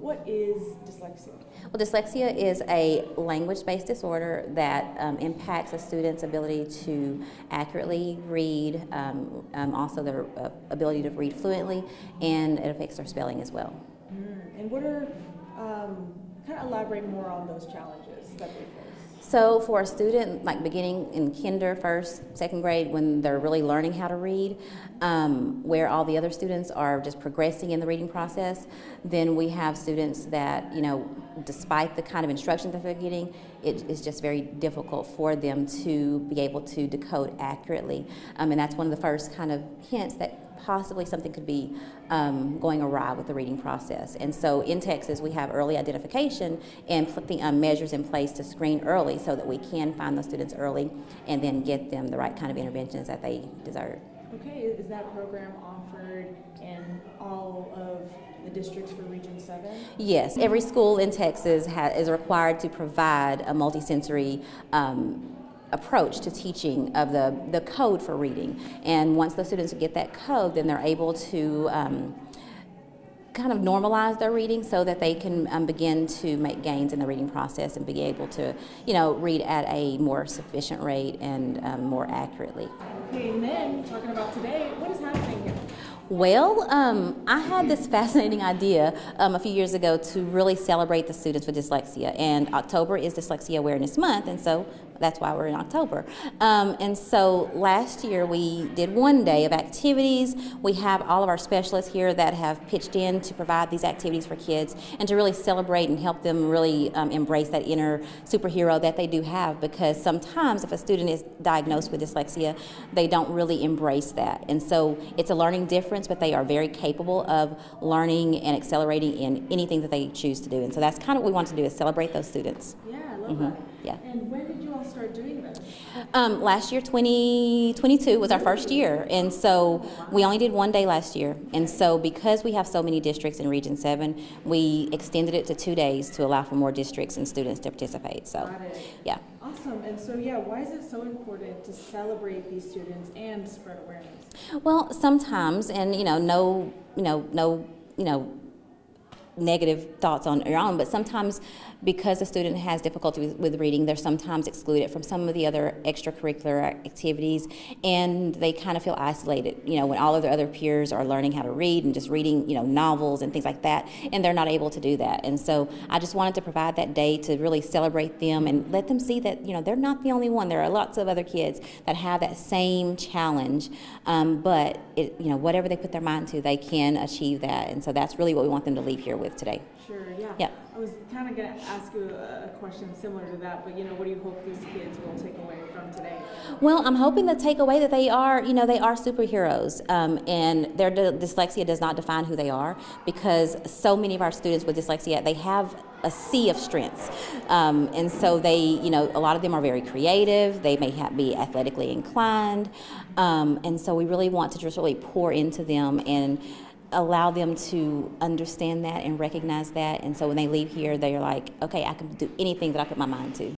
what is dyslexia? Well, dyslexia is a language-based disorder that impacts a student's ability to accurately read, also their ability to read fluently, and it affects their spelling as well. And what are, kind of elaborate more on those challenges that they face? So for a student like beginning in kinder, first, second grade, when they're really learning how to read, where all the other students are just progressing in the reading process, then we have students that, despite the kind of instruction that they're getting, it is just very difficult for them to be able to decode accurately. And that's one of the first kind of hints that possibly something could be going awry with the reading process. And so in Texas, we have early identification and putting measures in place to screen early so that we can find those students early and then get them the right kind of interventions that they deserve. Okay, is that program offered in all of the districts for Region 7? Yes, every school in Texas is required to provide a multisensory approach to teaching of the code for reading. And once the students get that code, then they're able to kind of normalize their reading so that they can begin to make gains in the reading process and be able to, read at a more sufficient rate and more accurately. Okay, and then talking about today, what is happening here? Well, I had this fascinating idea a few years ago to really celebrate the students with dyslexia, and October is Dyslexia Awareness Month, and so that's why we're in October. And so last year we did one day of activities. We have all of our specialists here that have pitched in to provide these activities for kids and to really celebrate and help them really embrace that inner superhero that they do have, because sometimes if a student is diagnosed with dyslexia, they don't really embrace that. And so it's a learning difference, but they are very capable of learning and accelerating in anything that they choose to do. And so that's kind of what we want to do, is celebrate those students. Yeah, I love that. Yeah. And when did you all start doing this? Last year, 2022 was our first year, and so we only did one day last year. And so because we have so many districts in Region 7, we extended it to 2 days to allow for more districts and students to participate. So, yeah. Awesome. And so, why is it so important to celebrate these students and spread awareness? Well, sometimes, and no negative thoughts on your own, but sometimes because a student has difficulty with reading, they're sometimes excluded from some of the other extracurricular activities, and they kind of feel isolated, when all of their other peers are learning how to read and just reading, novels and things like that, and they're not able to do that. And so I just wanted to provide that day to really celebrate them and let them see that, they're not the only one. There are lots of other kids that have that same challenge, but whatever they put their mind to, they can achieve that. And so that's really what we want them to leave here with today. Sure, yeah. Yep. I was kind of going to ask you a question similar to that, but what do you hope these kids will take away from today? Well, I'm hoping to take away that they are superheroes, and their dyslexia does not define who they are, because so many of our students with dyslexia, they have a sea of strengths, and so they, a lot of them are very creative. They may be athletically inclined, and so we really want to just really pour into them and allow them to understand that and recognize that. And so when they leave here, they're like, okay, I can do anything that I put my mind to.